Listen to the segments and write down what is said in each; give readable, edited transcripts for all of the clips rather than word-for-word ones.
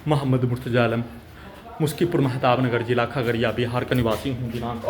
मोहम्मद मुर्तजा आलम, मुस्कीपुर महताब नगर, जिला खगड़िया, बिहार का निवासी हूँ। दिनांक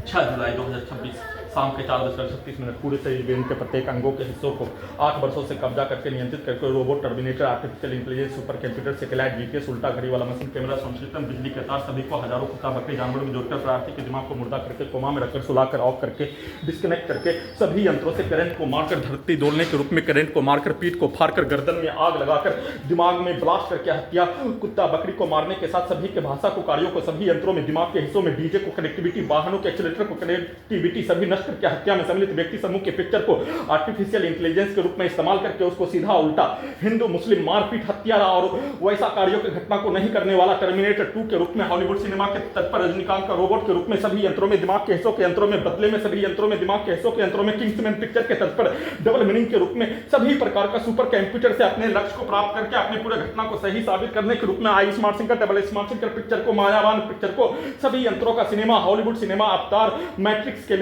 6 जुलाई 2026 शाम के 4:36 पूरे शरीर ब्रेन के प्रत्येक अंगों के हिस्सों को 8 वर्षों से कब्जा करके नियंत्रित करके robot, terminator, artificial intelligence, super computer, satellite, GPS, उल्टा घड़ी वाला मशीन, कैमरा, साउंड सिस्टम, बिजली के तार, सभी को हजारों कुत्ता बकरी जानवरों में जोड़कर प्रार्थी के दिमाग को मुर्दा करके कोमा में रखकर सुलाकर ऑफ करके डिस्कनेक्ट करके सभी यंत्रों से करंट को मारकर धरती डोलने के रूप में करंट को मारकर पीठ को फाड़कर गर्दन में आग लगाकर दिमाग में ब्लास्ट करके हत्या, कुत्ता बकरी को मारने के साथ सभी के भाषा को कार्यों को सभी यंत्रों में दिमाग के हिस्सों में डीजे को कनेक्टिविटी, वाहनों के एक्सीलरेटर को कनेक्टिविटी सभी नष्ट करके हत्या में सम्मिलित व्यक्ति समूह के पिक्चर को आर्टिफिशियल इंटेलिजेंस के रूप में इस्तेमाल करके उसको सीधा उल्टा हिंदू मुस्लिम मारपीट हत्यारा और वैसा कार्यों की घटना को नहीं करने वाला टर्मिनेटर 2 के रूप में हॉलीवुड सिनेमा के तत्पर रजनीकांत का रोबोट के रूप में सभी यंत्रों में दिमाग के हिस्सों के यंत्रों में बदले में सभी यंत्रों में दिमाग के हिस्सों के यंत्रों में किंग्समैन पिक्चर के तत्पर डबल मीनिंग के रूप में सभी प्रकार का सुपर कंप्यूटर से अपने लक्ष्य को प्राप्त करके अपनी पूरे घटना को सही साबित करने के रूप में I smart Shankar, double smart Shankar picture को, मायावान पिक्चर को, सभी यंत्रों का cinema, Hollywood cinema, Avatar, Matrix के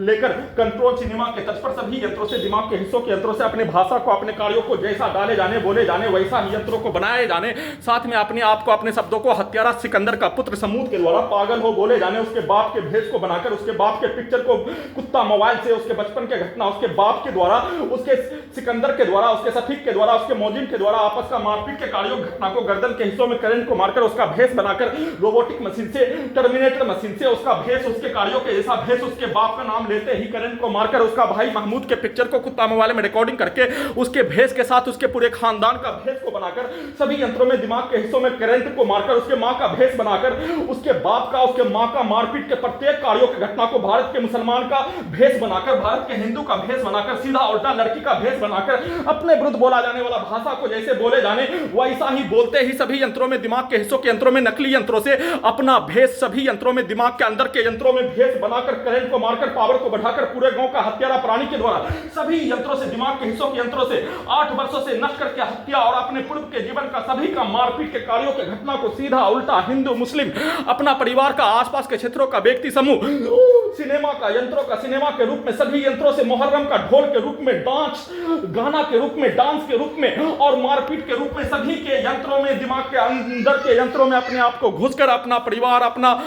लेकर कंट्रोल सिनेमा के तर्ज पर सभी यंत्रों से दिमाग के हिस्सों के यंत्रों से अपने भाषा को, अपने कार्यों को जैसा डाले जाने बोले जाने वैसा ही यंत्रों को बनाए जाने, साथ में अपने आप को अपने शब्दों को हत्यारा सिकंदर का पुत्र समूह के द्वारा पागल हो बोले जाने, उसके बाप के भेष को बनाकर उसके बाप के पिक्चर को कुत्ता मोबाइल से उसके बचपन के घटना उसके बाप के द्वारा, उसके सिकंदर के द्वारा, उसके सफीक के द्वारा, उसके मौजिम के द्वारा आपस का मारपीट के कार्यों घटना को गर्दन के हिस्सों में करंट को मारकर उसका भेष बनाकर रोबोटिक मशीन से, टर्मिनेटर मशीन से उसका भेष, उसके कार्यों के जैसा भेष, उसके बाप का नाम लेते ही करंट को मारकर उसका भाई महमूद के पिक्चर को कुत्ता मोबाइल में रिकॉर्डिंग करके उसके भेष के साथ उसके पूरे खानदान का भेष को बनाकर सभी यंत्रों में दिमाग के हिस्सों में करंट को मारकर उसके मां का भेष बनाकर उसके बाप का, उसके मां का मारपीट के प्रत्येक कार्यों की घटना को भारत के मुसलमान का भेष बनाकर, भारत के हिंदू का भेष बनाकर, सीधा उल्टा लड़की का भेष बनाकर अपने विरुद्ध बोला जाने वाला भाषा को जैसे बोले जाने वैसा ही बोलते ही सभी यंत्रों में दिमाग के हिस्सों के यंत्रों में नकली यंत्रों से अपना भेष सभी यंत्रों में दिमाग के अंदर के यंत्रों में भेष बनाकर करंट को मारकर पावर को बढ़ाकर पूरे गांव का हत्यारा प्राणी के द्वारा सभी यंत्रों से दिमाग के हिस्सों के यंत्रों से 8 वर्षों से नष्ट करके हत्या और अपने पूर्व के जीवन का सभी का मारपीट के कार्यों के घटना को सीधा उल्टा हिंदू मुस्लिम अपना परिवार का, आसपास के क्षेत्रों का व्यक्ति समूह, सिनेमा का, यंत्रों का सिनेमा के रूप में सभी यंत्रों से मुहर्रम का ढोल के रूप में, डांस गाना के रूप में, डांस के रूप में और मारपीट के रूप में सभी के यंत्रों में दिमाग के अंदर के यंत्रों में अपने आप को घुसकर अपना परिवार, अपना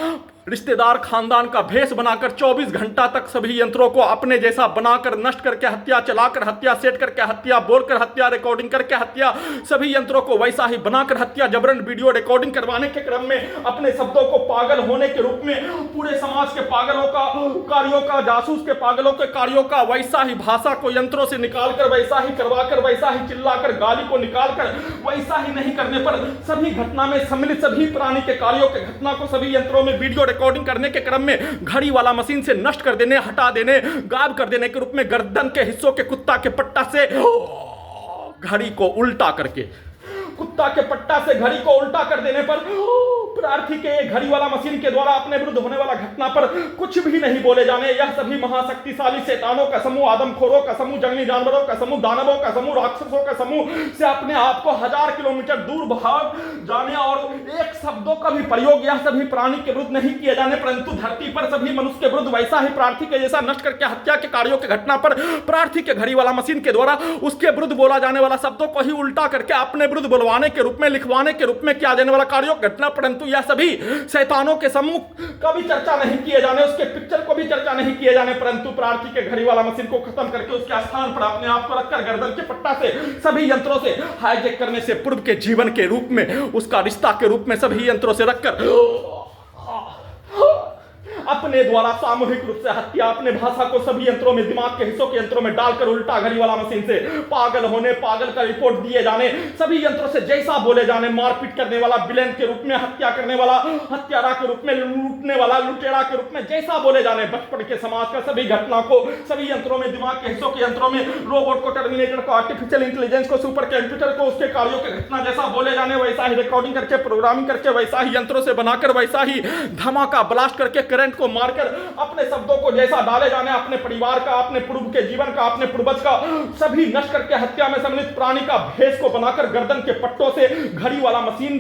रिश्तेदार, खानदान का भेष बनाकर 24 घंटा तक सभी यंत्रों को अपने जैसा बनाकर नष्ट करके हत्या, चलाकर हत्या, सेट करके हत्या, बोलकर हत्या, रिकॉर्डिंग करके हत्या, सभी यंत्रों को वैसा ही बनाकर हत्या, जबरन वीडियो रिकॉर्डिंग करवाने के क्रम में अपने शब्दों को पागल होने के रूप में पूरे समाज के पागलों का कार्यों का, जासूस के पागलों के कार्यों का वैसा ही भाषा को यंत्रों से निकालकर वैसा ही करवाकर, वैसा ही चिल्लाकर गाली को निकालकर वैसा ही नहीं करने पर सभी घटना में सम्मिलित सभी प्राणी के कार्यों के घटना को सभी यंत्रों में वीडियो रिकॉर्डिंग करने के क्रम में घड़ी वाला मशीन से नष्ट कर देने, हटा देने, गायब कर देने के रूप में गर्दन के हिस्सों के कुत्ता के पट्टा से घड़ी को उल्टा करके, कुत्ता के पट्टा से घड़ी को उल्टा कर देने पर प्रार्थी के घड़ी वाला मशीन के द्वारा अपने विरुद्ध होने वाला घटना पर कुछ भी नहीं बोले जाने। यह सभी महाशक्तिशाली शैतानों का समूह, आदमखोरों का समूह, जंगली जानवरों का समूह, दानवों का समूह, राक्षसों का समूह से अपने आप को 1000 किलोमीटर दूर भाग जाने और एक शब्दों का भी प्रयोग यह सभी प्राणी के विरुद्ध नहीं किए जाने, परंतु धरती पर सभी मनुष्य के विरुद्ध वैसा ही प्रार्थी के जैसा नष्ट करके हत्या के कार्यों की घटना पर प्रार्थी के घड़ी वाला मशीन के द्वारा उसके विरुद्ध बोला जाने वाला शब्दों को ही उल्टा करके अपने विरुद्ध बोलवाने के रूप में, लिखवाने के रूप में किया जाने वाला कार्यों घटना, परंतु यह सभी शैतानों के समूह का भी चर्चा नहीं किए जाने, उसके पिक्चर को भी चर्चा नहीं किए जाने, परंतु प्रार्थी के घड़ी वाला मशीन को खत्म करके उसके स्थान पर अपने आप को रखकर गर्दन के पट्टा से सभी यंत्रों से हाईजैक करने से पूर्व के जीवन के रूप में, उसका रिश्ता के रूप में सभी यंत्रों से रखकर अपने द्वारा सामूहिक रूप से हत्या, अपने भाषा को सभी यंत्रों में, दिमाग के हिस्सों के यंत्रों में डालकर उल्टा घड़ी वाला मशीन से पागल होने, पागल का रिपोर्ट दिए जाने, सभी यंत्रों से जैसा बोले जाने, मारपीट करने वाला विलेन के रूप में, हत्या करने वाला हत्यारा के रूप में, लूटने वाला लुटेरा के रूप में जैसा बोले जाने, बचपन के समाज का सभी घटना को सभी यंत्रों में, दिमाग के हिस्सों के यंत्रों में, रोबोट को, टर्मिनेटर को, आर्टिफिशियल इंटेलिजेंस को, सुपर कंप्यूटर को, उसके कार्यों की घटना जैसा बोले जाने वैसा ही रिकॉर्डिंग करके, प्रोग्रामिंग करके, वैसा ही यंत्रों से बनाकर, वैसा ही धमाका ब्लास्ट करके करंट को मारकर अपने शब्दों को जैसा डाले जाने, अपने परिवार का, अपने पूर्व के जीवन का, अपने पूर्वज का सभी नष्ट करके हत्या में सम्मिलित प्राणी का भेष को बनाकर गर्दन के पट्टों से घड़ी वाला मशीन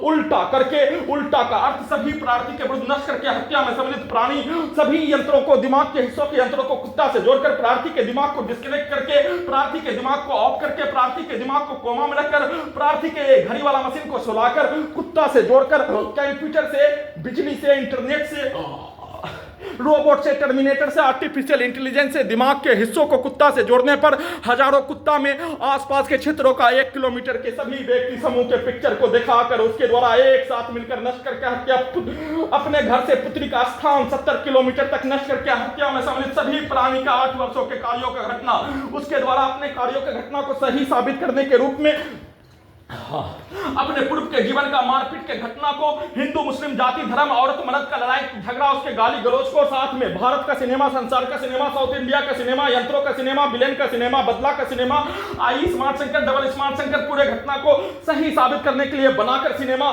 उल्टा करके, उल्टा का अर्थ सभी प्रार्थी के विरुद्ध नष्ट करके हत्या में सम्मिलित प्राणी सभी यंत्रों को, दिमाग के हिस्सों के यंत्रों को कुत्ता से जोड़कर प्रार्थी के दिमाग को डिस्कनेक्ट करके, प्रार्थी के दिमाग को ऑफ करके, प्रार्थी के दिमाग को कोमा में रखकर, प्रार्थी के घड़ी वाला मशीन को सुलाकर, कुत्ता से जोड़कर, कंप्यूटर से, बिजली से, इंटरनेट से, रोबोट से, टर्मिनेटर से, आर्टिफिशियल इंटेलिजेंस से दिमाग के हिस्सों को कुत्ता से जोड़ने पर हजारों कुत्ता में आसपास के क्षेत्रों का 1 किलोमीटर के सभी व्यक्ति समूह के पिक्चर को दिखाकर उसके द्वारा एक साथ मिलकर नष्ट करके हत्या, अपने घर से पुत्री का स्थान 70 किलोमीटर तक नष्ट करके हत्या में सम्मिलित सभी प्राणी का 8 वर्षों के कार्यों का घटना, उसके द्वारा अपने कार्यों की घटना को सही साबित करने के रूप में अपने पूर्व के जीवन का मारपीट के घटना को, हिंदू मुस्लिम जाति धर्म औरत मर्द का लड़ाई झगड़ा, उसके गाली गलौज को, साथ में भारत का सिनेमा, संसार का सिनेमा, साउथ इंडिया का सिनेमा, यंत्रों का सिनेमा, विलेन का सिनेमा, बदला का सिनेमा, आई smart Shankar, double smart Shankar, पूरे घटना को सही साबित करने के लिए बनाकर सिनेमा,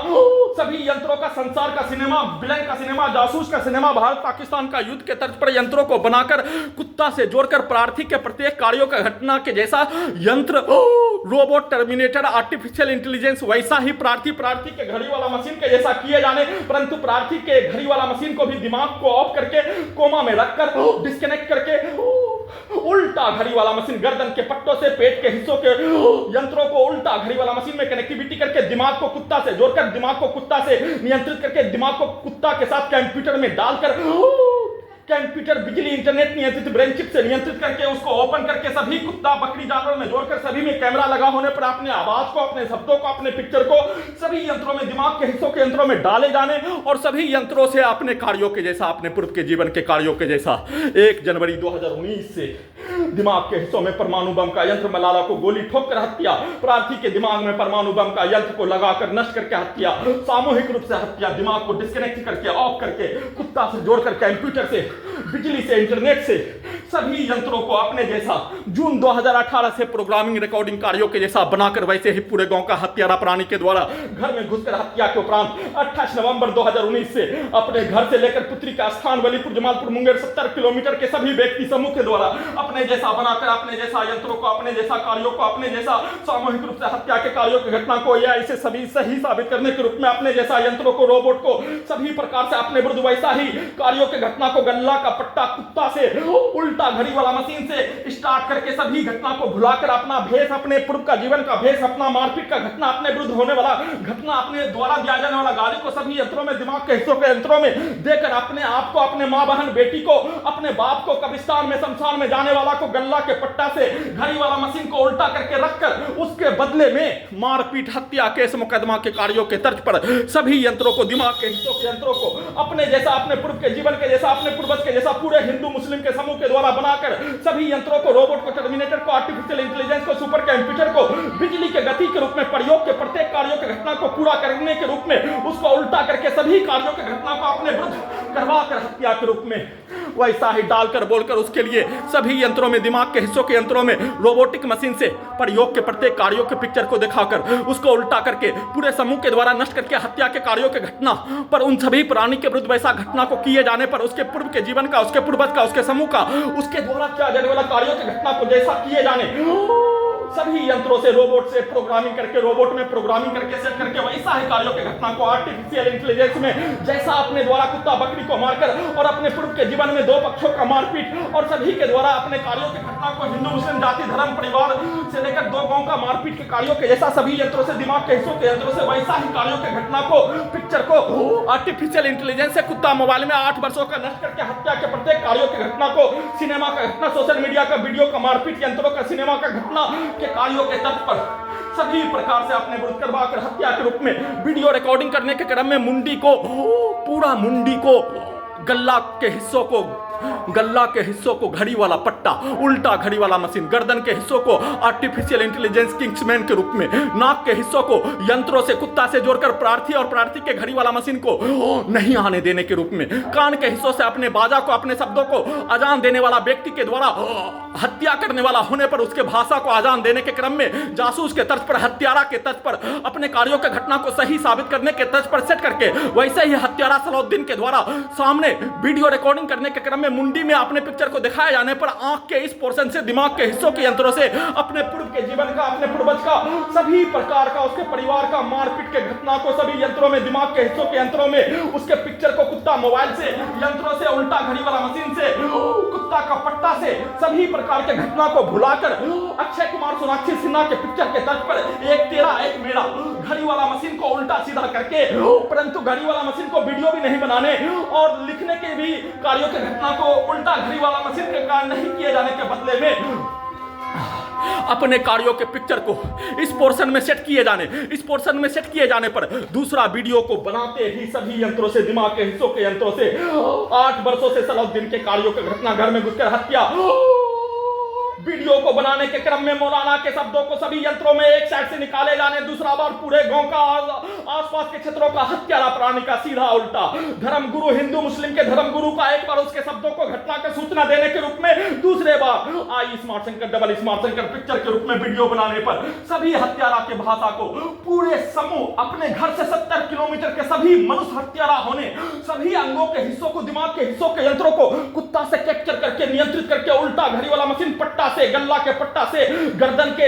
सभी यंत्रों का, संसार का सिनेमा, विलेन का सिनेमा, जासूस का सिनेमा, भारत पाकिस्तान का युद्ध के तर्ज पर यंत्रों को बनाकर कुत्ता से जोड़कर प्रार्थी के प्रत्येक कार्यों का घटना के जैसा यंत्र, रोबोट, टर्मिनेटर, आर्टिफिशियल इंटेलिजेंस वैसा ही प्रार्थी के घड़ी वाला मशीन के जैसा किए जाने, परंतु प्रार्थी के घड़ी वाला मशीन को भी दिमाग को ऑफ करके, कोमा में रखकर, डिस्कनेक्ट करके, उल्टा घड़ी वाला मशीन गर्दन के पट्टों से, पेट के हिस्सों के यंत्रों को उल्टा घड़ी वाला मशीन में कनेक्टिविटी करके, दिमाग को कुत्ता से जोड़कर, दिमाग को कुत्ता से नियंत्रित करके, दिमाग को कुत्ता के साथ कंप्यूटर में डालकर, कंप्यूटर, बिजली, इंटरनेट नियंत्रित ब्रेन चिप से नियंत्रित करके, उसको ओपन करके सभी कुत्ता बकरी जानवर में जोड़कर, सभी में कैमरा लगा होने पर अपने आवाज को, अपने शब्दों को, अपने पिक्चर को सभी यंत्रों में, दिमाग के हिस्सों के यंत्रों में डाले जाने और सभी यंत्रों से अपने कार्यों के जैसा, अपने पूर्व के जीवन के कार्यों के जैसा 1 जनवरी 2019 से दिमाग के हिस्सों में परमाणु बम का यंत्र, मलाला को गोली ठोककर हत्या, प्रार्थी के दिमाग में परमाणु बम का यंत्र को लगाकर नष्ट करके हत्या, सामूहिक रूप से हत्या, दिमाग को डिस्कनेक्ट करके, ऑफ करके, कुत्ता से जोड़कर, कंप्यूटर से, बिजली से, इंटरनेट से सभी यंत्रों को अपने जैसा जून 2018 से प्रोग्रामिंग रिकॉर्डिंग कार्यों के जैसा बनाकर वैसे ही पूरे गांव का हत्यारा प्राणी के द्वारा घर में घुसकर हत्या के उपरांत 28 नवंबर 2019 से अपने घर से लेकर पुत्री का स्थान वलीपुर, जमालपुर, मुंगेर 70 किलोमीटर के सभी व्यक्ति समूह के द्वारा अपने जैसा बनाकर, अपने जैसा यंत्रों को, अपने जैसा कार्यों को, अपने जैसा सामूहिक रूप से हत्या के कार्यों की घटना को या इसे सभी सही साबित करने के रूप में अपने जैसा यंत्रों को, रोबोट को सभी प्रकार से अपने विरुद्ध वैसा ही कार्यों की घटना को गल्ला का पट्टा, कुत्ता से उल्टा घड़ी वाला मशीन से स्टार्ट करके सभी घटना को भुलाकर अपना भेष, अपने पूर्व का जीवन का भेष, अपना मारपीट का घटना, अपने विरुद्ध होने वाला घटना, अपने द्वारा दिया जाने वाला गाली को सभी यंत्रों में, दिमाग के हिस्सों के यंत्रों में देकर अपने आप को, अपने मां बहन बेटी को, अपने बाप को, कब्रिस्तान में शमशान में जाने वाला को गल्ला के पट्टा से घड़ी वाला मशीन को उल्टा करके रखकर उसके बदले में मारपीट, हत्या, केस मुकदमा के कार्यों के तर्ज पर सभी यंत्रों को, दिमाग के हिस्सों के यंत्रों को अपने जैसा, अपने पूर्व के जीवन के जैसा, अपने पूर्वज के जैसा पूरे हिंदू मुस्लिम के समूह के द्वारा बनाकर सभी यंत्रों को, रोबोट को, टर्मिनेटर को, आर्टिफिशियल इंटेलिजेंस को, सुपर कंप्यूटर को बिजली के गति के रूप में प्रयोग के प्रत्येक कार्यों की घटना को पूरा करने के रूप में उसको उल्टा करके सभी कार्यों की घटना को अपने विरुद्ध करवा कर हत्या के रूप में वैसा ही डालकर बोलकर उसके लिए सभी यंत्रों में, दिमाग के हिस्सों के यंत्रों में रोबोटिक मशीन से प्रयोग के प्रत्येक कार्यों के पिक्चर को दिखाकर उसको उल्टा करके पूरे समूह के द्वारा नष्ट करके हत्या के कार्यों की घटना पर उन सभी प्राणी के विरुद्ध वैसा घटना को किए जाने पर उसके पूर्व के जीवन का, उसके पूर्वज का, उसके समूह का, उसके द्वारा किया जाने वाला कार्यों की घटना को जैसा किए जाने सभी यंत्रों से, रोबोट से प्रोग्रामिंग करके, रोबोट में प्रोग्रामिंग करके सेट करके वैसा ही कार्यों की घटना को आर्टिफिशियल इंटेलिजेंस में जैसा अपने द्वारा कुत्ता बकरी को मारकर और अपने पूर्व के जीवन में 2 पक्षों का मारपीट और सभी के द्वारा अपने कार्यों की घटना को हिंदू मुस्लिम जाति धर्म परिवार से लेकर 2 गांव का मारपीट के कार्यों के जैसा सभी यंत्रों से, दिमाग के हिस्सों के यंत्रों से वैसा ही कार्यों की घटना को, पिक्चर को आर्टिफिशियल इंटेलिजेंस से कुत्ता मोबाइल में 8 वर्षों का नष्ट करके हत्या के प्रत्येक कार्यों की घटना को, सिनेमा का घटना, सोशल मीडिया का वीडियो का मारपीट, यंत्रों का सिनेमा का घटना के कार्यों के तर्ज पर सभी प्रकार से अपने विरुद्ध करवाकर हत्या के रूप में वीडियो रिकॉर्डिंग करने के क्रम में मुंडी को, पूरा मुंडी को, गल्ला के हिस्सों को गल्ला के हिस्सों को घड़ी वाला पट्टा, उल्टा घड़ी वाला मशीन, गर्दन के हिस्सों को आर्टिफिशियल इंटेलिजेंस किंग्समैन के रूप में, नाक के हिस्सों को यंत्रों से कुत्ता से जोड़कर प्रार्थी और प्रार्थी के घड़ी वाला मशीन को नहीं आने देने के रूप में, कान के हिस्सों से अपने बाजा को, अपने शब्दों को अजान देने वाला व्यक्ति के द्वारा हत्या करने वाला होने पर उसके भाषा को अजान देने के क्रम में जासूस के तर्ज पर, हत्यारा के तर्ज पर, अपने कार्यों के घटना को सही साबित करने के तर्ज पर सेट करके, वैसे ही हत्यारा सलाउद्दीन के द्वारा सामने वीडियो रिकॉर्डिंग करने के क्रम में मुंडी में अपने पिक्चर को दिखाए जाने पर आंख के इस पोर्शन से, दिमाग के हिस्सों के यंत्रों से अपने पूर्व के जीवन का, अपने पूर्वज का, सभी प्रकार का, उसके परिवार का मारपीट के घटना को सभी यंत्रों में, दिमाग के हिस्सों के यंत्रों में, उसके पिक्चर को कुत्ता मोबाइल से, यंत्रों से, उल्टा घड़ी वाला मशीन से, कुत्ता का पट्टा से, सभी प्रकार के घटना को भुलाकर अक्षय कुमार, सोनाक्षी सिन्हा के पिक्चर के तर्ज पर एक तेरा एक मेरा, घड़ी वाला मशीन को उल्टा सीधा करके, परंतु घड़ी वाला मशीन को वीडियो भी नहीं बनाने और लिखने के भी कार्यों के घटना को उल्टा घड़ी वाला मशीन के कारण नहीं किए जाने के बदले में अपने कार्यों के पिक्चर को इस पोर्शन में सेट किए जाने पर दूसरा वीडियो को बनाते ही सभी यंत्रों से, दिमाग के हिस्सों के यंत्रों से 8 वर्षों से सलाउद्दीन के कार्यों के घटना, घर में घुसकर हत्या, वीडियो को बनाने के क्रम में मौलाना के शब्दों को सभी यंत्रों में एक साइड से निकाले जाने, दूसरा बार पूरे गांव का, आसपास के क्षेत्रों का, हत्यारा प्राणी का सीधा उल्टा, धर्मगुरु, हिंदू मुस्लिम के धर्मगुरु का एक बार उसके शब्दों को घटना की सूचना देने के रूप में, दूसरे बार I smart Shankar, double smart Shankar picture के रूप में वीडियो बनाने पर सभी हत्यारा के भाषा को पूरे समूह, अपने घर से 70 किलोमीटर के सभी मनुष्य हत्यारा होने, सभी अंगों के हिस्सों को, दिमाग के हिस्सों के यंत्रों को कुत्ता से कैप्चर करके, नियंत्रित करके, उल्टा घड़ी वाला मशीन पट्टा से, गल्ला के पट्टा से, गर्दन के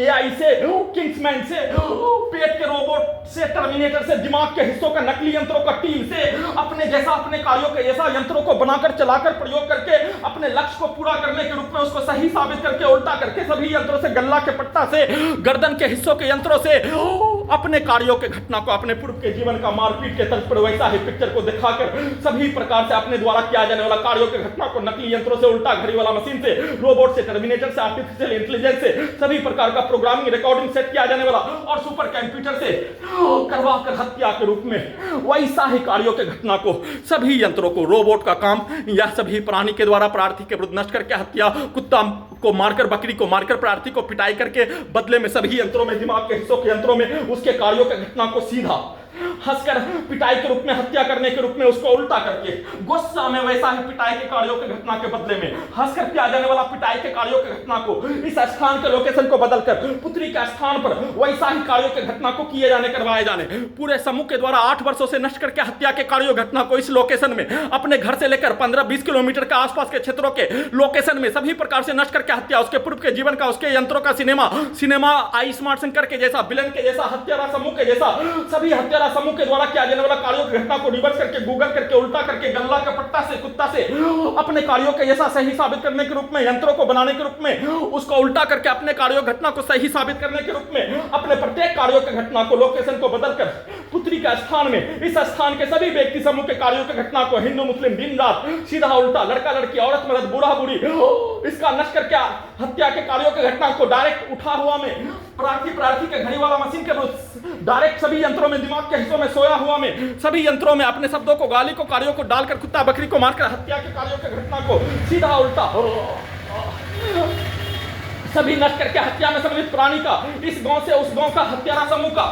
एआई से, किंग्समैन से, पेट के रोबोट से, टर्मिनेटर से, दिमाग के हिस्सों का नकली यंत्रों का टीम से, अपने जैसा, अपने कार्यों के जैसा यंत्रों को बनाकर, चलाकर, प्रयोग करके अपने लक्ष्य को पूरा करने के रूप में उसको सही साबित करके, उल्टा करके सभी यंत्रों से, गल्ला के पट्टा से, गर्दन के हिस्सों के यंत्रों से अपने कार्यों के घटना को, अपने पूर्व के जीवन का मारपीट के तर्ज पर वैसा ही पिक्चर को दिखाकर सभी प्रकार से अपने द्वारा किया जाने वाला कार्यों के घटना को नकली यंत्रों से, उल्टा घड़ी वाला मशीन से, रोबोट से, टर्मिनेटर से, आर्टिफिशियल इंटेलिजेंस से, सभी प्रकार का प्रोग्रामिंग, रिकॉर्डिंग सेट किया जाने वाला और सुपर कंप्यूटर से करवा कर हत्या के रूप में वैसा ही कार्यों के घटना को सभी यंत्रों को, रोबोट का काम या सभी प्राणी के द्वारा प्रार्थी के विरुद्ध नष्ट करके हत्या, कुत्ता को मारकर, बकरी को मारकर, प्रार्थी को पिटाई करके बदले में सभी यंत्रों में, दिमाग के हिस्सों के यंत्रों में उसके कार्यों के घटना को सीधा हंसकर पिटाई के रूप में, हत्या करने के रूप में उसको उल्टा करके, गुस्सा में वैसा ही पिटाई के कार्यों के घटना के बदले में हंसकर किया जाने वाला पिटाई के कार्यों के घटना को इस स्थान के लोकेशन को बदलकर पुत्री के स्थान पर वैसा ही कार्यों के घटना को किए जाने, करवाए जाने, पूरे समूह के द्वारा 8 वर्षों से नष्ट करके हत्या के कार्यों घटना को इस लोकेशन में, अपने घर से लेकर 15-20 किलोमीटर के आसपास के क्षेत्रों के लोकेशन में सभी प्रकार से नष्ट करके हत्या, उसके पूर्व के जीवन का, उसके यंत्रों का सिनेमा आई स्मार्ट शंकर के जैसा, विलन के जैसा, हत्यारा समूह के जैसा, सभी हत्यारा समूह के द्वारा किया जाने वाला कार्यों की घटना को रिवर्स करके, गूगल करके, उल्टा करके, गल्ला के पट्टा से, कुत्ता से अपने कार्यों के जैसा सही साबित करने के रूप में, यंत्रों को बनाने के रूप में उसको उल्टा करके अपने कार्यों घटना को सही साबित करने के रूप में अपने प्रत्येक कार्यों की घटना को, लोकेशन को बदलकर पुत्री के स्थान में, इस स्थान के सभी व्यक्ति समूह के कार्यों की घटना को हिंदू मुस्लिम दिन रात सीधा उल्टा, लड़का लड़की, औरत मर्द, बूढ़ा बूढ़ी, इसका नष्ट करके हत्या के कार्यों की घटना को डायरेक्ट उठा हुआ में, प्रार्थी के घड़ी वाला मशीन के डायरेक्ट सभी यंत्रों में, दिमाग के हिस्सों में, सोया हुआ में, सभी यंत्रों में अपने शब्दों को, गाली को, कार्यों को डालकर, कुत्ता बकरी को मारकर हत्या के कार्यों की घटना को सीधा उल्टा सभी नष्ट करके हत्या में सम्मिलित प्राणी का, इस गांव से उस गांव का, हत्यारा समूह का,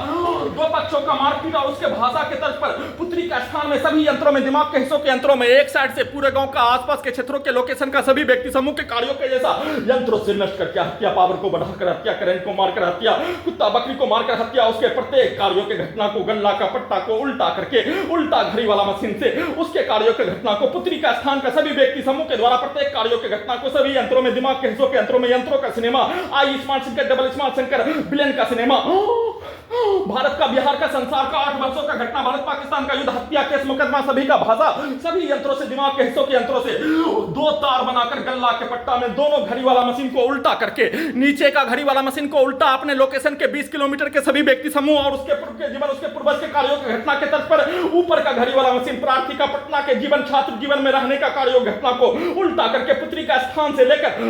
दो पक्षों का मारपीट और उसके भाषा के तर्ज पर पुत्री का स्थान में सभी यंत्रों में, दिमाग के हिस्सों के यंत्रों में, एक साइड से पूरे गांव का, आसपास के क्षेत्रों के लोकेशन का सभी व्यक्ति समूह के कार्यों के जैसा यंत्रों से नष्ट करके हत्या, पावर को बढ़ाकर हत्या, करंट को मारकर हत्या, कुत्ता बकरी को मारकर हत्या, उसके प्रत्येक कार्यों के घटना को, गल्ला का पट्टा को उल्टा करके, उल्टा घड़ी वाला मशीन से उसके कार्यों के घटना को, पुत्री का स्थान का सभी व्यक्ति समूह के द्वारा प्रत्येक कार्यों के घटना को सभी यंत्रों में, दिमाग के हिस्सों के यंत्रों में, यंत्रों का सिनेमा, आई smart Shankar, double smart Shankar, villain का सिनेमा, भारत का, बिहार का, संसार का, 8 वर्षों का घटना, भारत पाकिस्तान का युद्ध, हत्या केस मुकदमा, सभी का भाषा, सभी यंत्रों से, दिमाग के हिस्सों के यंत्रों से दो तार बनाकर गल्ला के पट्टा में दोनों घड़ी वाला मशीन को उल्टा करके, नीचे का घड़ी वाला मशीन को उल्टा, अपने लोकेशन के 20 किलोमीटर के सभी व्यक्ति समूह और उसके पूर्व के जीवन, उसके पूर्वज के कार्यों की घटना के तर्ज पर ऊपर का घड़ी वाला मशीन, प्रार्थी का पटना के जीवन, छात्र जीवन में रहने का कार्यों घटना को उल्टा करके पुत्री का स्थान से लेकर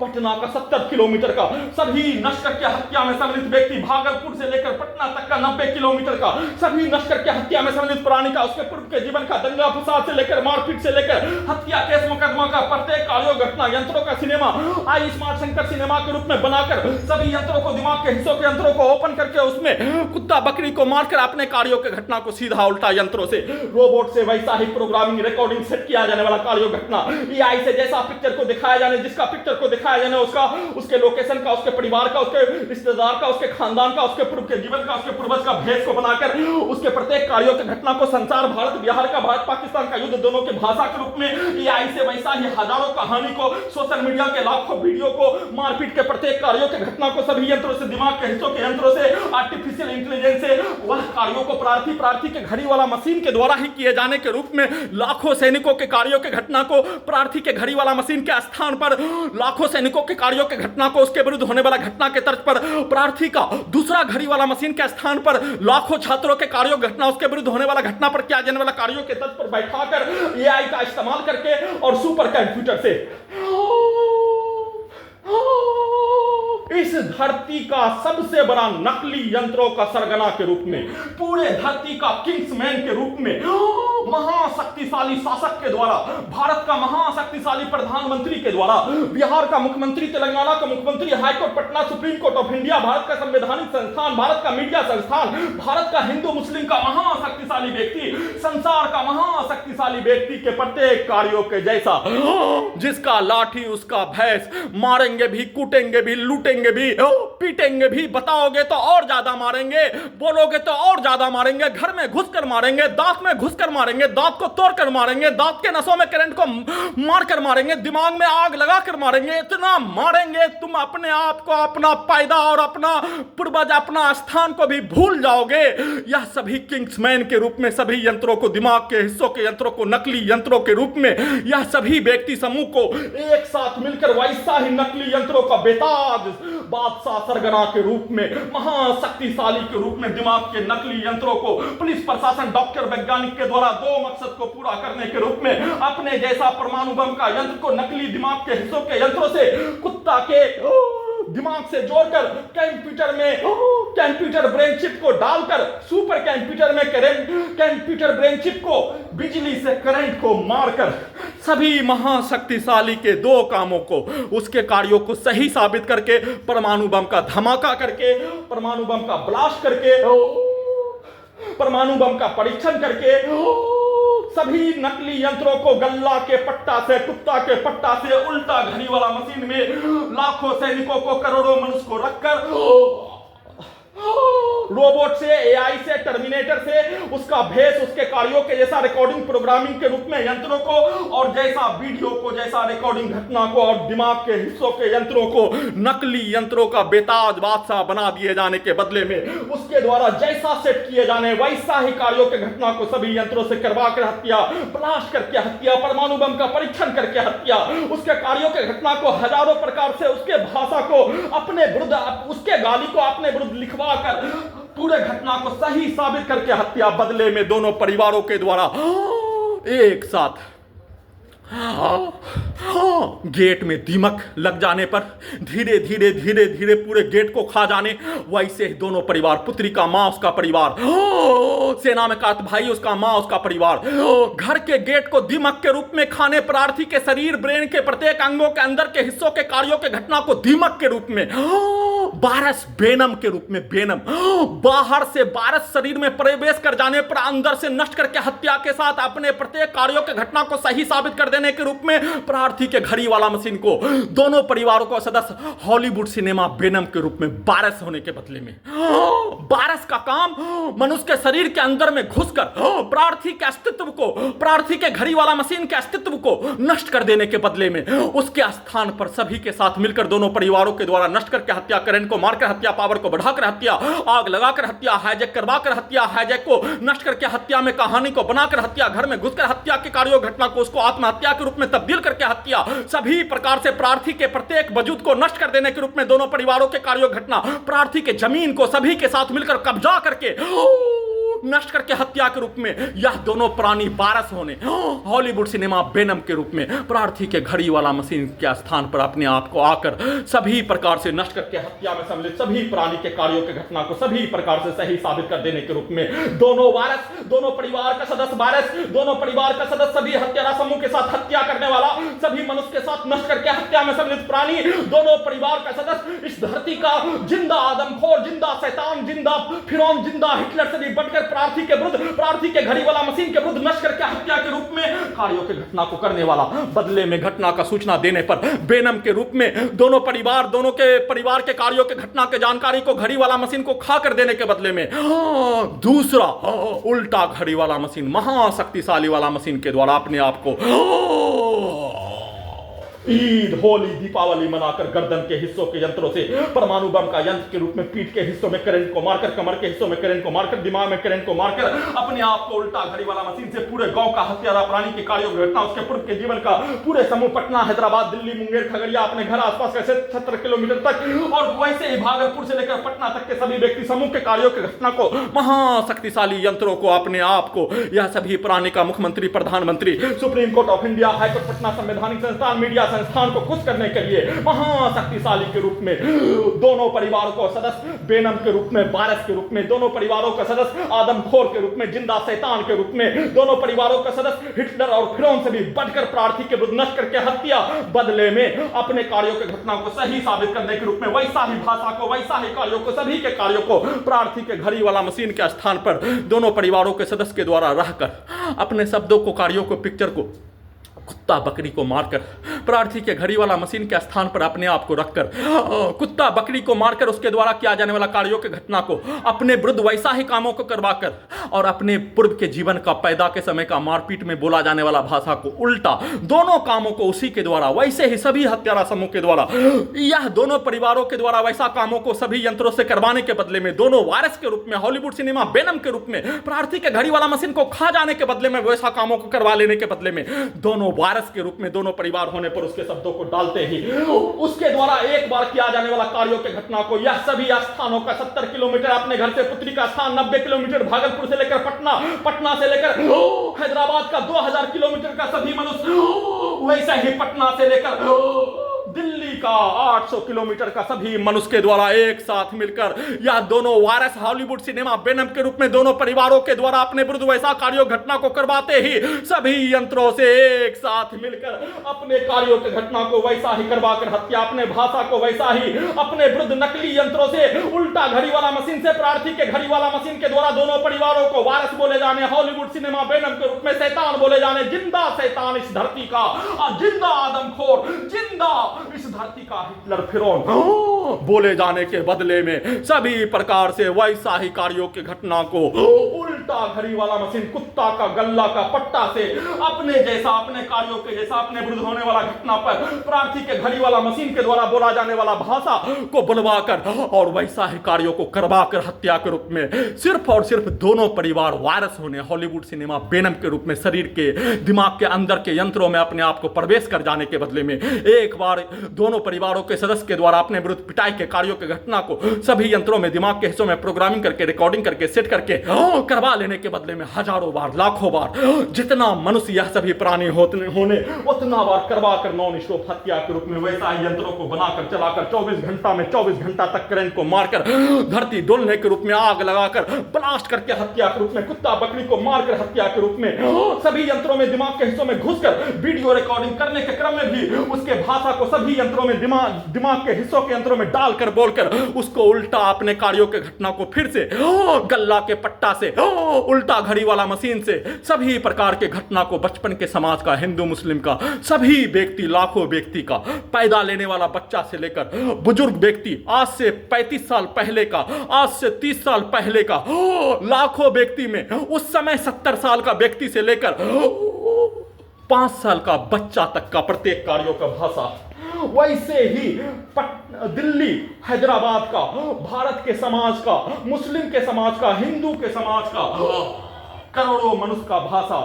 पटना का 70 किलोमीटर का, सभी नष्ट करके हत्या में सम्मिलित व्यक्ति भागलपुर से लेकर पटना तक का 90 किलोमीटर का, सभी नष्ट करके हत्या में सम्मिलित प्राणी का, उसके पूर्व के जीवन का, दंगा फसाद से लेकर मारपीट से लेकर हत्या केस मुकदमा का प्रत्येक कार्यों घटना यंत्रों का सिनेमा आई स्मार्ट शंकर सिनेमा के रूप में बनाकर सभी यंत्रों को, दिमाग के हिस्सों के यंत्रों को ओपन करके उसमें कुत्ता बकरी को मारकर अपने कार्यों के घटना को सीधा उल्टा यंत्रों से, रोबोट से वैसा ही प्रोग्रामिंग रिकॉर्डिंग सेट किया जाने वाला कार्यों घटना, एआई से जैसा पिक्चर को दिखाया जाने, जिसका पिक्चर को दिखाया जाने उसका, उसके लोकेशन का, उसके परिवार का, उसके रिश्तेदार का, उसके खानदान का, उसके पूर्व के जीवन का, उसके पूर्वज का भेष को बनाकर उसके प्रत्येक कार्यों की घटना को संसार, भारत बिहार का, भारत पाकिस्तान का युद्ध दोनों के भाषा के रूप में एआई से वैसा ही हजारों कहानी को, सोशल मीडिया के लाखों वीडियो को, मारपीट के प्रत्येक कार्यों की घटना को सभी यंत्रों से, दिमाग के हिस्सों के यंत्रों से, आर्टिफिशियल इंटेलिजेंस से वह कार्यों को प्रार्थी के घड़ी वाला मशीन के द्वारा ही किए जाने के रूप में लाखों सैनिकों के कार्यों के घटना को प्रार्थी के घड़ी वाला मशीन के स्थान पर लाखों सैनिकों के कार्यों के घटना को उसके विरुद्ध होने वाला घटना के तर्ज पर प्रार्थी का दूसरा घड़ी वाला मशीन के स्थान पर लाखों छात्रों के कार्यों घटना उसके विरुद्ध होने वाला घटना पर किया जाने वाला कार्यों के तर्ज पर बैठाकर एआई का इस्तेमाल करके और सुपर कंप्यूटर से इस धरती का सबसे बड़ा नकली यंत्रों का सरगना के रूप में, पूरे धरती का किंग्समैन के रूप में, महाशक्तिशाली शासक के द्वारा, भारत का महाशक्तिशाली प्रधानमंत्री के द्वारा, बिहार का मुख्यमंत्री, तेलंगाना का मुख्यमंत्री, high court Patna, supreme court of India, Bharat का संवैधानिक संस्थान, भारत का मीडिया संस्थान, भारत का हिंदू मुस्लिम का महाशक्तिशाली व्यक्ति, संसार का महाशक्तिशाली व्यक्ति के प्रत्येक कार्यों के जैसा, जिसका लाठी उसका भैंस, मारेंगे भी, कूटेंगे भी, लूटेंगे भी, पीटेंगे भी, बताओगे तो और ज्यादा मारेंगे, बोलोगे तो और ज्यादा मारेंगे, घर में घुसकर मारेंगे, दांत में घुसकर मारेंगे, दांत को तोड़कर मारेंगे, दांत के नसों में करंट को मारकर मारेंगे, दिमाग में आग लगाकर मारेंगे, इतना मारेंगे तुम अपने आप को, अपना पैदा और अपना पूर्वज, अपना स्थान को भी भूल जाओगे। यह सभी किंग्समैन के रूप में, सभी यंत्रों को, दिमाग के हिस्सों के यंत्रों को, नकली यंत्रों के रूप में, यह सभी व्यक्ति समूह को एक साथ मिलकर वैसा ही नकली यंत्रों का बेताज बादशाह सरगना के रूप में, महाशक्तिशाली के रूप में, दिमाग के नकली यंत्रों को पुलिस प्रशासन, डॉक्टर, वैज्ञानिक के द्वारा दो मकसद को पूरा करने के रूप में अपने जैसा परमाणु बम का यंत्र को नकली दिमाग के हिस्सों के यंत्रों से कुत्ता के दिमाग से जोड़कर कंप्यूटर में, कंप्यूटर ब्रेन चिप को डालकर सुपर कंप्यूटर में कंप्यूटर ब्रेन चिप को बिजली से करंट को मारकर सभी महाशक्तिशाली के दो कामों को, उसके कार्यों को सही साबित करके, परमाणु बम का धमाका करके, परमाणु बम का ब्लास्ट करके, परमाणु बम का परीक्षण करके, सभी नकली यंत्रों को गल्ला के पट्टा से, कुत्ता के पट्टा से, उल्टा घड़ी वाला मशीन में लाखों सैनिकों को, करोड़ों मनुष्य को रखकर रोबोट से, एआई से, टर्मिनेटर से उसका भेष, उसके कार्यों के जैसा रिकॉर्डिंग प्रोग्रामिंग के रूप में यंत्रों को, और जैसा वीडियो को, जैसा रिकॉर्डिंग घटना को, और दिमाग के हिस्सों के यंत्रों को नकली यंत्रों का बेताज बादशाह बना दिए जाने के बदले में उसके द्वारा जैसा सेट किए जाने वैसा ही कार्यों के घटना को सभी यंत्रों से करवा कर हत्या, ब्लास्ट करके हत्या, परमाणु बम का परीक्षण करके हत्या, उसके कार्यों के घटना को हजारों प्रकार से, उसके भाषा को अपने विरुद्ध, उसके गाली को अपने विरुद्ध लिखवा कर पूरे घटना को सही साबित करके हत्या, बदले में दोनों परिवारों के द्वारा एक साथ गेट में दीमक लग जाने पर धीरे धीरे धीरे धीरे पूरे गेट को खा जाने, वैसे ही दोनों परिवार, पुत्री का मां, उसका परिवार, सेना में कात भाई, उसका मां, उसका परिवार, घर के गेट को दीमक के रूप में खाने, प्रार्थी के शरीर, ब्रेन के प्रत्येक अंगों के अंदर के हिस्सों के कार्यों के घटना को दीमक के रूप में, वायरस वेनम के रूप में, वेनम बाहर से वायरस शरीर में प्रवेश कर जाने पर अंदर से नष्ट करके हत्या के साथ अपने प्रत्येक कार्यों के घटना को सही साबित कर देने के रूप में प्रार्थी के घड़ी वाला मशीन को दोनों परिवारों को सदस्य हॉलीवुड सिनेमा वेनम के रूप में वायरस होने के बदले में, वायरस का काम मनुष्य के शरीर के अंदर में घुसकर प्रार्थी के अस्तित्व को, प्रार्थी के घड़ी वाला मशीन के अस्तित्व को नष्ट कर देने के बदले में उसके स्थान पर सभी के साथ मिलकर दोनों परिवारों के द्वारा नष्ट करके हत्या, करंट को मारकर हत्या, पावर को बढ़ाकर हत्या, आग लगाकर हत्या, हाईजैक करवाकर हत्या, हाईजैक को नष्ट करके हत्या में कहानी को बनाकर हत्या, घर में घुसकर हत्या के कार्यों घटना को उसको आत्महत्या के रूप में तब्दील करके हत्या, सभी प्रकार से प्रार्थी के प्रत्येक वजूद को नष्ट कर देने के रूप में दोनों परिवारों के कार्यों घटना, प्रार्थी के जमीन को सभी के साथ मिलकर कब्जा करके नष्ट करके हत्या के रूप में यह दोनों प्राणी वारस होने हॉलीवुड सिनेमा वेनम के रूप में प्रार्थी के घड़ी वाला मशीन के स्थान पर अपने आप को आकर सभी प्रकार से नष्ट करके हत्या में सम्मिलित सभी प्राणी के कार्यों के घटना को सभी प्रकार से सही साबित कर देने के रूप में दोनों वारस, दोनों परिवार का सदस्य वारस, दोनों परिवार का सदस्य सभी हत्यारा समूह के साथ हत्या करने वाला, सभी मनुष्य के साथ नष्ट करके हत्या में सम्मिलित प्राणी, दोनों परिवार का सदस्य इस धरती का जिंदा आदमखोर, जिंदा शैतान, जिंदा फिरौन, जिंदा हिटलर से भी बढ़कर प्रार्थी के विरुद्ध, प्रार्थी के घड़ी वाला मशीन के विरुद्ध नष्ट करके हत्या के रूप में कार्यों के घटना को करने वाला, बदले में घटना का सूचना देने पर वेनम के रूप में दोनों के परिवार के कार्यों के घटना के जानकारी को घड़ी वाला मशीन को खा कर देने के बदले में दूसरा उल्टा घड़ी वाला मशीन, महाशक्तिशाली वाला मशीन के द्वारा अपने आप को ईद, होली, दीपावली मनाकर गर्दन के हिस्सों के यंत्रों से परमाणु बम का यंत्र के रूप में पीठ के हिस्सों में करंट को मारकर, कमर के हिस्सों में करंट को मारकर, दिमाग में करंट को मारकर अपने आप को उल्टा घड़ी वाला मशीन से पूरे गांव का हत्यारा प्राणी के कार्यों की घटना, उसके पूर्व के जीवन का पूरे समूह पटना, हैदराबाद, दिल्ली, मुंगेर, खगड़िया, अपने घर आसपास के 70 किलोमीटर तक और वैसे ही भागलपुर से लेकर पटना तक के सभी व्यक्ति समूह के कार्यों की घटना को, महाशक्तिशाली यंत्रों को, अपने आप को, यह सभी प्राणी का मुख्यमंत्री, प्रधानमंत्री, supreme court of India, high court Patna, संवैधानिक संस्थान, मीडिया संस्थान को खुश करने के लिए महाशक्तिशाली के रूप में दोनों परिवारों को सदस्य वेनम के रूप में, वायरस के रूप में, दोनों परिवारों का सदस्य आदमखोर के रूप में, जिंदा शैतान के रूप में, दोनों परिवारों का सदस्य हिटलर और फिरौन से भी बढ़कर प्रार्थी के विरुद्ध नष्ट करके हत्या, बदले में अपने कार्यों की घटना को सही साबित करने के रूप में वैसा ही भाषा को, वैसा ही कार्यों को, सभी के कार्यों को प्रार्थी के घड़ी वाला मशीन के स्थान पर दोनों परिवारों के सदस्य के द्वारा रहकर अपने शब्दों को, कार्यों को, पिक्चर को, कुत्ता बकरी को मारकर प्रार्थी के घड़ी वाला मशीन के स्थान पर अपने आप को रखकर कुत्ता बकरी को मारकर उसके द्वारा किया जाने वाला कार्यों के घटना को अपने विरुद्ध वैसा ही कामों को करवाकर और अपने पूर्व के जीवन का, पैदा के समय का, मारपीट में बोला जाने वाला भाषा को उल्टा, दोनों कामों को उसी के द्वारा, वैसे ही सभी हत्यारा समूह के द्वारा, यह दोनों परिवारों के द्वारा वैसा कामों को सभी यंत्रों से करवाने के बदले में दोनों वायरस के रूप में, हॉलीवुड सिनेमा वेनम के रूप में प्रार्थी के घड़ी वाला मशीन को खा जाने के बदले में, वैसा कामों को करवा लेने के बदले में दोनों वायरस के रूप में, दोनों परिवार होने पर उसके शब्दों को डालते ही उसके द्वारा एक बार किया जाने वाला कार्यों के घटना को, यह सभी स्थानों का 70 किलोमीटर अपने घर से पुत्री का स्थान, 90 किलोमीटर भागलपुर से लेकर पटना, पटना से लेकर हैदराबाद का 2000 किलोमीटर का सभी मनुष्य, वैसे ही पटना से लेकर दिल्ली का 800 किलोमीटर का सभी मनुष्य के द्वारा एक साथ मिलकर यह दोनों वायरस हॉलीवुड सिनेमा वेनम के रूप में दोनों परिवारों के द्वारा अपने विरुद्ध वैसा कार्यों घटना को करवाते ही सभी यंत्रों से एक साथ मिलकर अपने कार्यों के घटना को वैसा ही करवाकर हत्या, अपने भाषा को वैसा ही अपने विरुद्ध नकली यंत्रों से, उल्टा घड़ी वाला मशीन से, प्रार्थी के घड़ी वाला मशीन के द्वारा दोनों परिवारों को वायरस बोले जाने, हॉलीवुड सिनेमा वेनम के रूप में शैतान बोले जाने, जिंदा शैतान इस धरती का, जिंदा आदमखोर, जिंदा इस धरती का हिटलर फिरौन बोले जाने के बदले में सभी प्रकार से वैसा ही कार्यों के घटना को उल्टा घड़ी वाला मशीन, कुत्ता का गल्ला का पट्टा से अपने जैसा, अपने कार्यों के जैसा, अपने विरुद्ध होने वाला घटना पर प्रार्थी के घड़ी वाला मशीन के द्वारा बोला जाने वाला भाषा को बुलवाकर और वैसा ही कार्यों को करवाकर हत्या के रूप में सिर्फ और सिर्फ दोनों परिवार वायरस होने, हॉलीवुड सिनेमा वेनम के रूप में शरीर के, दिमाग के अंदर के यंत्रों में अपने आप को प्रवेश कर जाने के बदले में एक बार दोनों परिवारों के सदस्य के द्वारा अपने विरुद्ध पिटाई के कार्यों के घटना को सभी यंत्रों में, दिमाग के हिस्सों में प्रोग्रामिंग करके, रिकॉर्डिंग करके, सेट करके करवा लेने के बदले में हजारों बार, लाखों बार, जितना मनुष्य यह सभी प्राणी होने उतना बार करवा कर नॉन स्टॉप हत्या के रूप में वैसा ही यंत्रों को बनाकर चलाकर 24 घंटा में 24 घंटा तक करंट को मारकर धरती डोलने के रूप में आग लगाकर ब्लास्ट करके हत्या के रूप में, कुत्ता बकरी को मारकर हत्या के रूप में सभी यंत्रों में, दिमाग के हिस्सों में घुसकर वीडियो रिकॉर्डिंग करने के क्रम में भी उसके भाषा को सभी यंत्रों में, दिमाग के हिस्सों के यंत्रों में डालकर बोलकर उसको उल्टा अपने कार्यों के घटना को फिर से गल्ला के पट्टा से, उल्टा घड़ी वाला मशीन से सभी प्रकार के घटना को बचपन के समाज का, हिंदू मुस्लिम का, सभी व्यक्ति, लाखों व्यक्ति का, पैदा लेने वाला बच्चा से लेकर बुजुर्ग व्यक्ति, आज से 35 साल पहले का, आज से 30 साल पहले का, लाखों व्यक्ति में उस समय 70 साल का व्यक्ति से लेकर 5 साल का बच्चा तक का प्रत्येक कार्यों का भाषा, वैसे ही दिल्ली, हैदराबाद का, भारत के समाज का, मुस्लिम के समाज का, हिंदू के समाज का, करोड़ों मनुष्य का भाषा,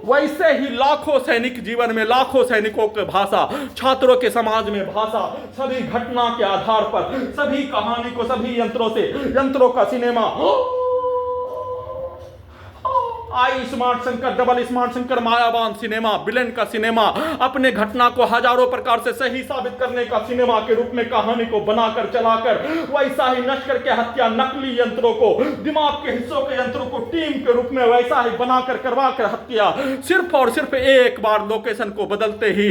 वैसे ही लाखों सैनिक जीवन में, लाखों सैनिकों की भाषा, छात्रों के समाज में भाषा, सभी घटना के आधार पर, सभी कहानी को सभी यंत्रों से, यंत्रों का सिनेमा आई smart Shankar, double smart Shankar, मायावान सिनेमा, विलेन का सिनेमा, अपने घटना को हजारों प्रकार से सही साबित करने का सिनेमा के रूप में कहानी को बनाकर चलाकर वैसा ही नष्ट करके हत्या, नकली यंत्रों को, दिमाग के हिस्सों के यंत्रों को टीम के रूप में वैसा ही बनाकर करवाकर हत्या, सिर्फ और सिर्फ एक बार लोकेशन को बदलते ही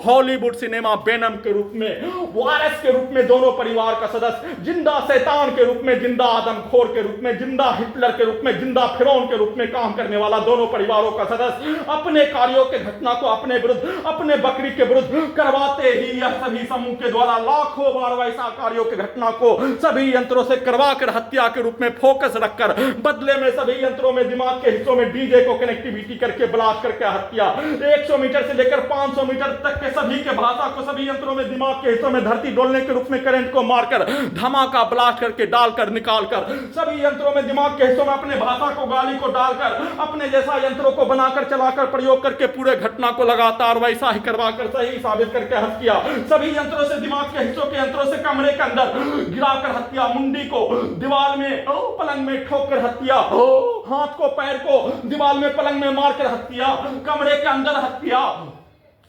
हॉलीवुड सिनेमा वेनम के रूप में, वायरस के रूप में दोनों परिवार का सदस्य, जिंदा शैतान के रूप में, जिंदा आदमखोर के रूप में, जिंदा हिटलर के रूप में, जिंदा फिरौन के रूप में काम करने वाला दोनों परिवारों का सदस्य अपने कार्यों के घटना को अपने विरुद्ध, अपने बकरी के विरुद्ध करवाते ही यह सभी समूह के द्वारा लाखों बार वैसा कार्यों के घटना को सभी यंत्रों से करवाकर हत्या के रूप में फोकस रखकर बदले में सभी यंत्रों में दिमाग के हिस्सों में डीजे को कनेक्टिविटी करके ब्लास्ट करके हत्या, 100 मीटर से लेकर 500 मीटर तक के सभी के भाषा को सभी यंत्रों में दिमाग के हिस्सों में धरती डोलने के रूप में करंट को मारकर धमाका ब्लास्ट करके डालकर निकालकर सभी यंत्रों में दिमाग के हिस्सों में अपने भाषा को गाली को डालकर अपने जैसा यंत्रों को बनाकर चलाकर प्रयोग करके पूरे घटना को लगातार वैसा ही करवाकर सही साबित करके हत्या, सभी यंत्रों से दिमाग के हिस्सों के यंत्रों से कमरे के अंदर गिराकर हत्या, मुंडी को दीवार में पलंग में ठोककर हत्या, हाथ को पैर को दीवार में पलंग में मारकर हत्या, कमरे के अंदर हत्या,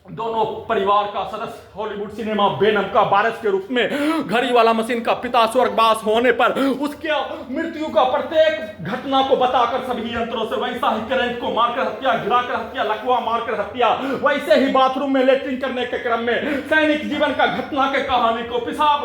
दोनों परिवार का सदस्य हॉलीवुड सिनेमा वेनम का वायरस के रूप में घड़ी वाला मशीन का पिता स्वर्गवास होने पर उसके मृत्यु का प्रत्येक घटना को बताकर सभी यंत्रों से वैसा ही करंट को मारकर हत्या, गिराकर हत्या, लकवा मारकर हत्या, वैसे ही बाथरूम में लेटरिन करने के क्रम में सैनिक जीवन का घटना के कहानी को, पेशाब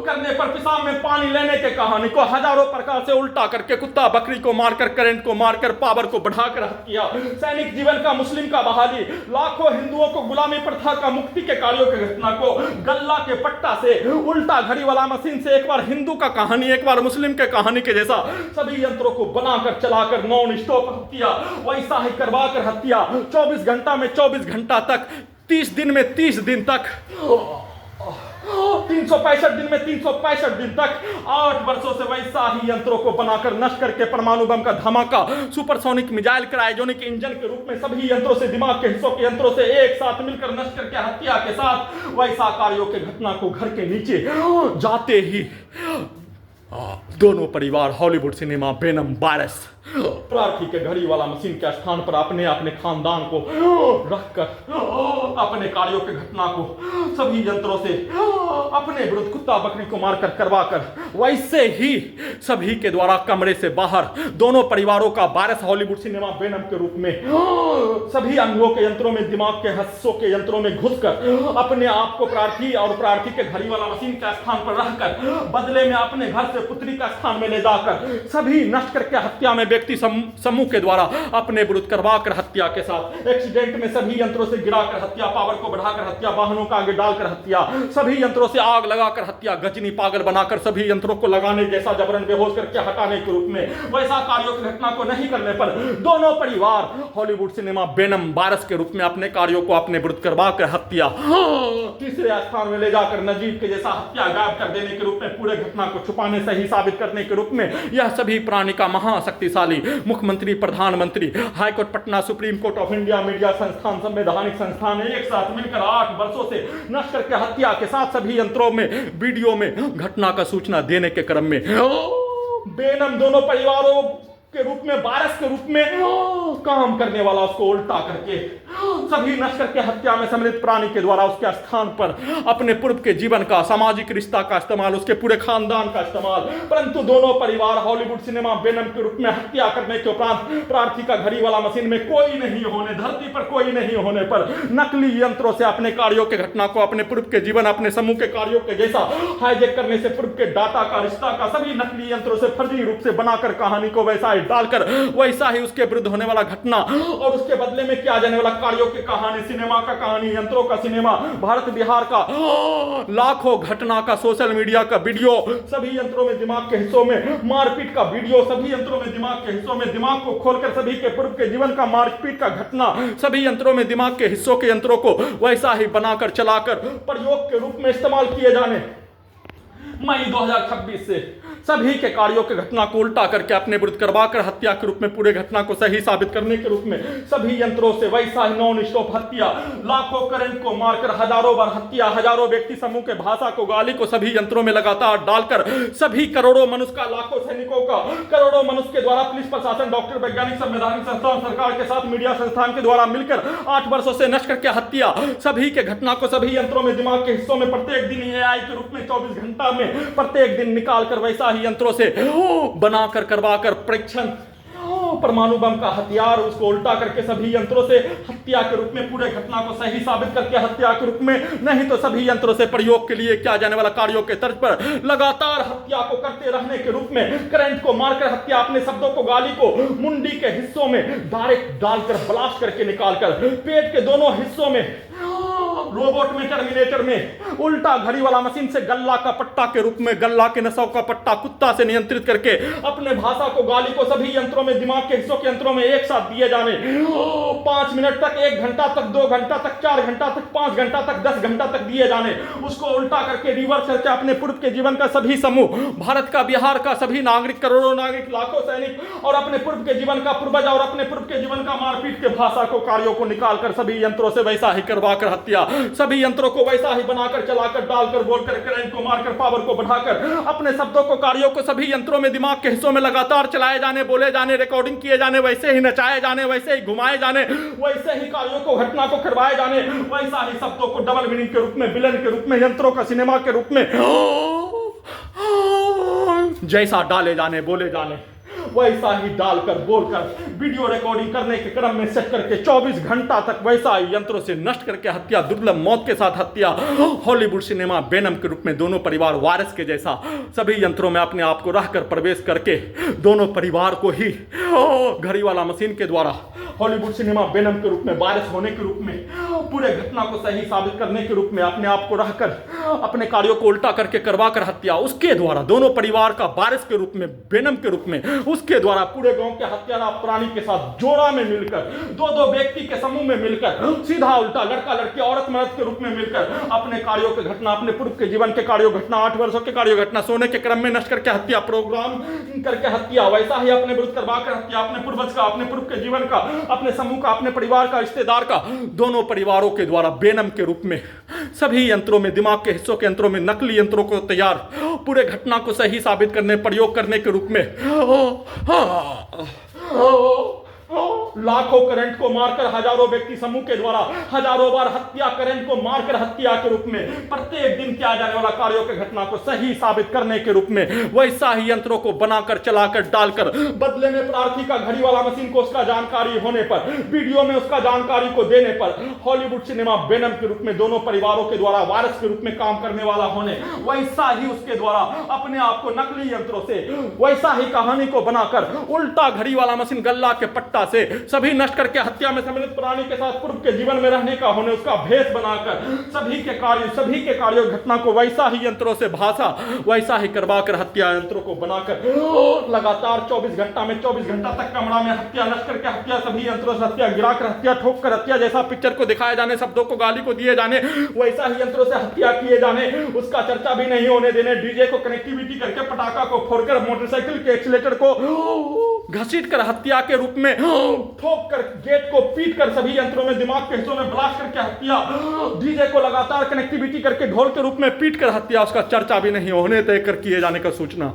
करने पर पेशाब में पानी लेने के कहानी को हजारों प्रकार से उल्टा करके कुत्ता बकरी को मारकर, करंट को मारकर, पावर को बढ़ाकर हत्या, सैनिक जीवन का, मुस्लिम का बहाली, लाखों हिंदुओं को गुलामी प्रथा का मुक्ति के कार्यों की घटना को गल्ला के पट्टा से उल्टा घड़ी वाला मशीन से एक बार हिंदू का कहानी एक बार मुस्लिम के कहानी के जैसा सभी यंत्रों को बनाकर चलाकर नॉन स्टॉप हत्या, वैसा ही करवाकर हत्या, 24 घंटा में 24 घंटा तक, 30 दिन में 30 दिन तक, 365 दिन में 365 दिन तक 8 वर्षों से वैसा ही यंत्रों को बनाकर नष्ट करके परमाणु बम का धमाका, सुपरसोनिक मिसाइल, क्रायोजेनिक इंजन के रूप में सभी यंत्रों से, दिमाग के हिस्सों के यंत्रों से एक साथ मिलकर नष्ट करके हत्या के साथ वैसा कार्यों के घटना को घर के नीचे जाते ही दोनों परिवार हॉलीवुड सिनेमा वेनम वायरस प्रार्थी के घड़ी वाला मशीन के स्थान पर अपने अपने खानदान को रखकर अपने कार्यों के घटना को सभी यंत्रों से अपने विरुद्ध कुत्ता बकरी को मारकर करवाकर वैसे ही सभी के द्वारा कमरे से बाहर दोनों परिवारों का वायरस हॉलीवुड सिनेमा वेनम के रूप में सभी अंगों के यंत्रों में, दिमाग के हिस्सों के यंत्रों में घुसकर अपने आप को प्रार्थी और प्रार्थी के घड़ी वाला मशीन के स्थान पर रहकर बदले में अपने घर से पुत्री का स्थान में ले जाकर सभी नष्ट करके हत्या में व्यक्ति समूह के द्वारा अपने विरुद्ध करवाकर हत्या के साथ एक्सीडेंट में सभी यंत्रों से गिराकर हत्या, पावर को बढ़ाकर हत्या, वाहनों का आगे डालकर हत्या, सभी यंत्रों से आग लगाकर हत्या, गजनी पागल बनाकर सभी यंत्रों को लगाने जैसा जबरन बेहोश करके हटाने के रूप में वैसा कार्यों की घटना को नहीं करने पर दोनों परिवार हॉलीवुड सिनेमा वेनम वायरस के रूप में अपने कार्यों को अपने विरुद्ध करवाकर हत्या, तीसरे स्थान में ले जाकर नजीब के जैसा हत्या गायब कर देने के रूप में पूरे घटना को छुपाने सही साबित करने के रूप में यह सभी प्राणी का महाशक्तिशाली मुख्यमंत्री, प्रधानमंत्री, high court Patna, supreme court of India, media संस्थान, संवैधानिक संस्थान एक साथ मिलकर 8 वर्षों से नष्ट करके हत्या के साथ सभी यंत्रों में, वीडियो में घटना का सूचना देने के क्रम में वेनम दोनों परिवारों के रूप में, वायरस के रूप में काम करने वाला उसको उल्टा करके सभी नष्ट करके हत्या में सम्मिलित प्राणी के द्वारा उसके स्थान पर अपने पूर्व के जीवन का, सामाजिक रिश्ता का इस्तेमाल, उसके पूरे खानदान का इस्तेमाल, परंतु दोनों परिवार हॉलीवुड सिनेमा वेनम के रूप में हत्या करने के उपरांत प्रार्थी का घड़ी वाला मशीन में कोई नहीं होने, धरती पर कोई नहीं होने पर नकली यंत्रों से अपने कार्यों के घटना को, अपने पूर्व के जीवन, अपने समूह के कार्यों के जैसा हाईजैक करने से पूर्व के डाटा का, रिश्ता का सभी नकली यंत्रों से फर्जी रूप से बनाकर कहानी को वैसा डालकर वैसा ही उसके विरुद्ध होने वाला घटना और उसके बदले में किया जाने वाला कार्यों की कहानी, सिनेमा का कहानी, यंत्रों का सिनेमा, भारत बिहार का लाखों घटना का, सोशल मीडिया का वीडियो, सभी यंत्रों में दिमाग के हिस्सों में मारपीट का वीडियो, सभी यंत्रों में दिमाग के हिस्सों में दिमाग को खोलकर सभी के पूर्व के जीवन का मारपीट का घटना, सभी यंत्रों में दिमाग के हिस्सों के यंत्रों को वैसा ही बनाकर चलाकर प्रयोग के रूप में इस्तेमाल किए जाने मई 2026 से सभी के कार्यों के घटना को उल्टा करके अपने विरुद्ध करवाकर हत्या के रूप में पूरे घटना को सही साबित करने के रूप में सभी यंत्रों से वैसा ही नॉन स्टॉप हत्या, लाखों करंट को मारकर हजारों बार हत्या, हजारों व्यक्ति समूह के भाषा को गाली को सभी यंत्रों में लगातार डालकर सभी करोड़ों मनुष्य का, लाखों सैनिकों का, करोड़ों मनुष्य के द्वारा पुलिस प्रशासन, डॉक्टर, वैज्ञानिक, संवैधानिक संस्थान, सरकार के साथ मीडिया संस्थान के द्वारा मिलकर 8 वर्षों से नष्ट करके हत्या, सभी के घटना को सभी यंत्रों में, दिमाग के हिस्सों में प्रत्येक दिन एआई के रूप में 24 घंटा में प्रत्येक दिन निकाल कर वैसा ही यंत्रों से बनाकर करवाकर परीक्षण, परमाणु बम का हथियार उसको उल्टा करके सभी यंत्रों से हत्या के रूप में पूरे घटना को सही साबित करके हत्या के रूप में, नहीं तो सभी यंत्रों से प्रयोग के लिए किया जाने वाला कार्यों के तर्ज पर लगातार हत्या को करते रहने के रूप में करंट को मारकर हत्या, अपने शब्दों को, गाली को मुंडी के हिस्सों में डायरेक्ट डालकर ब्लास्ट करके निकालकर पेट के दोनों हिस्सों में, रोबोट में, टर्मिनेटर में उल्टा घड़ी वाला मशीन से गल्ला का पट्टा के रूप में, गल्ला के नसों का पट्टा कुत्ता से नियंत्रित करके अपने भाषा को, गाली को सभी यंत्रों में, दिमाग के हिस्सों के यंत्रों में एक साथ दिए जाने, 5 मिनट तक, 1 घंटा तक, 2 घंटा तक, 4 घंटा तक, 5 घंटा तक, 10 घंटा तक दिए जाने, उसको उल्टा करके रिवर्स करके अपने पूर्व के जीवन का सभी समूह, भारत का, बिहार का सभी नागरिक, करोड़ों नागरिक, लाखों सैनिक और अपने पूर्व के जीवन का पूर्वज और अपने पूर्व के जीवन का मारपीट के भाषा को, कार्यों को निकालकर सभी यंत्रों से वैसा ही करवाकर हत्या, सभी यंत्रों को वैसा ही बनाकर, चलाकर, डालकर, बोलकर, करंट को मारकर, पावर को बढ़ाकर अपने शब्दों को, कार्यों को सभी यंत्रों में, दिमाग के हिस्सों में लगातार चलाए जाने, बोले जाने, रिकॉर्डिंग किए जाने, वैसे ही नचाए जाने, वैसे ही घुमाए जाने, वैसे ही कार्यों को, घटना को करवाए जाने, वैसा ही शब्दों को डबल मीनिंग के रूप में, विलन के रूप में, यंत्रों का सिनेमा के रूप में जैसा डाले जाने, बोले जाने, वैसा ही डालकर, बोलकर, वीडियो रिकॉर्डिंग करने के क्रम में सेट करके 24 घंटा तक वैसा ही यंत्रों से नष्ट करके हत्या, दुर्लभ मौत के साथ हत्या, हॉलीवुड सिनेमा वेनम के रूप में दोनों परिवार वायरस के जैसा सभी यंत्रों में अपने आप को रहकर प्रवेश करके दोनों परिवार को ही घड़ी वाला मशीन के द्वारा हॉलीवुड सिनेमा वेनम के रूप में, वायरस होने के रूप में, पूरे घटना को सही साबित करने के रूप में अपने आप को रहकर अपने कार्यों को उल्टा करके करवा कर हत्या, उसके द्वारा दोनों परिवार का वायरस के रूप में, वेनम के रूप में, उसके द्वारा पूरे गांव के हत्यारा प्राणी के साथ जोड़ा में मिलकर, दो व्यक्ति के समूह में मिलकर, सीधा उल्टा, लड़का लड़की, औरत मर्द के रूप में मिलकर अपने कार्यों के घटना, अपने पूर्व के जीवन के कार्यों घटना, 8 वर्षों के कार्यों घटना, सोने के क्रम में नष्ट करके हत्या, प्रोग्राम करके हत्या, वैसा ही अपने विरुद्ध करवा कर हत्या, अपने पूर्वज का, अपने पूर्व के जीवन का, अपने समूह का, अपने परिवार का, रिश्तेदार का, दोनों परिवारों के द्वारा वेनम के रूप में सभी यंत्रों में, दिमाग के हिस्सों के यंत्रों में, नकली यंत्रों को तैयार, पूरे घटना को सही साबित करने, प्रयोग करने के रूप में लाखों करंट को मारकर, हजारों व्यक्ति समूह के द्वारा हजारों बार हत्या, करंट को मारकर हत्या के रूप में प्रत्येक दिन किया जाने वाला कार्यों के घटना को सही साबित करने के रूप में वैसा ही यंत्रों को बनाकर, चलाकर, डालकर, बदले में प्रार्थी का, घड़ी वाला मशीन को उसका जानकारी होने पर, वीडियो में उसका जानकारी को देने पर, हॉलीवुड सिनेमा वेनम के रूप में दोनों परिवारों के द्वारा वायरस के रूप में काम करने वाला होने, वैसा ही उसके द्वारा अपने आप को नकली यंत्रों से वैसा ही कहानी को बनाकर उल्टा घड़ी वाला मशीन, गल्ला के पट्टा से सभी नष्ट करके हत्या में सम्मिलित प्राणी के साथ पूर्व के जीवन में रहने का होने, उसका भेष बनाकर सभी के कार्यों घटना को वैसा ही यंत्रों से भाषा, वैसा ही करवाकर हत्या, यंत्रों को बनाकर लगातार 24 घंटा में, 24 घंटा तक कमरा में हत्या, नष्ट करके हत्या, सभी यंत्रों से हत्या, गिराकर हत्या, ठोक कर हत्या, जैसा पिक्चर को दिखाए जाने, शब्दों को, गाली को दिए जाने, वैसा ही यंत्रों से हत्या किए जाने, उसका चर्चा भी नहीं होने देने, डीजे को कनेक्टिविटी करके, पटाखा को फोड़कर, मोटरसाइकिल के एक्सीलेटर को घसीट कर हत्या के रूप में ठोक कर, गेट को पीट कर, सभी यंत्रों में, दिमाग के हिस्सों में ब्लास्ट करके हत्या, डीजे को लगातार कनेक्टिविटी करके ढोल के रूप में पीट कर हत्या, उसका चर्चा भी नहीं होने देकर किए जाने का सूचना।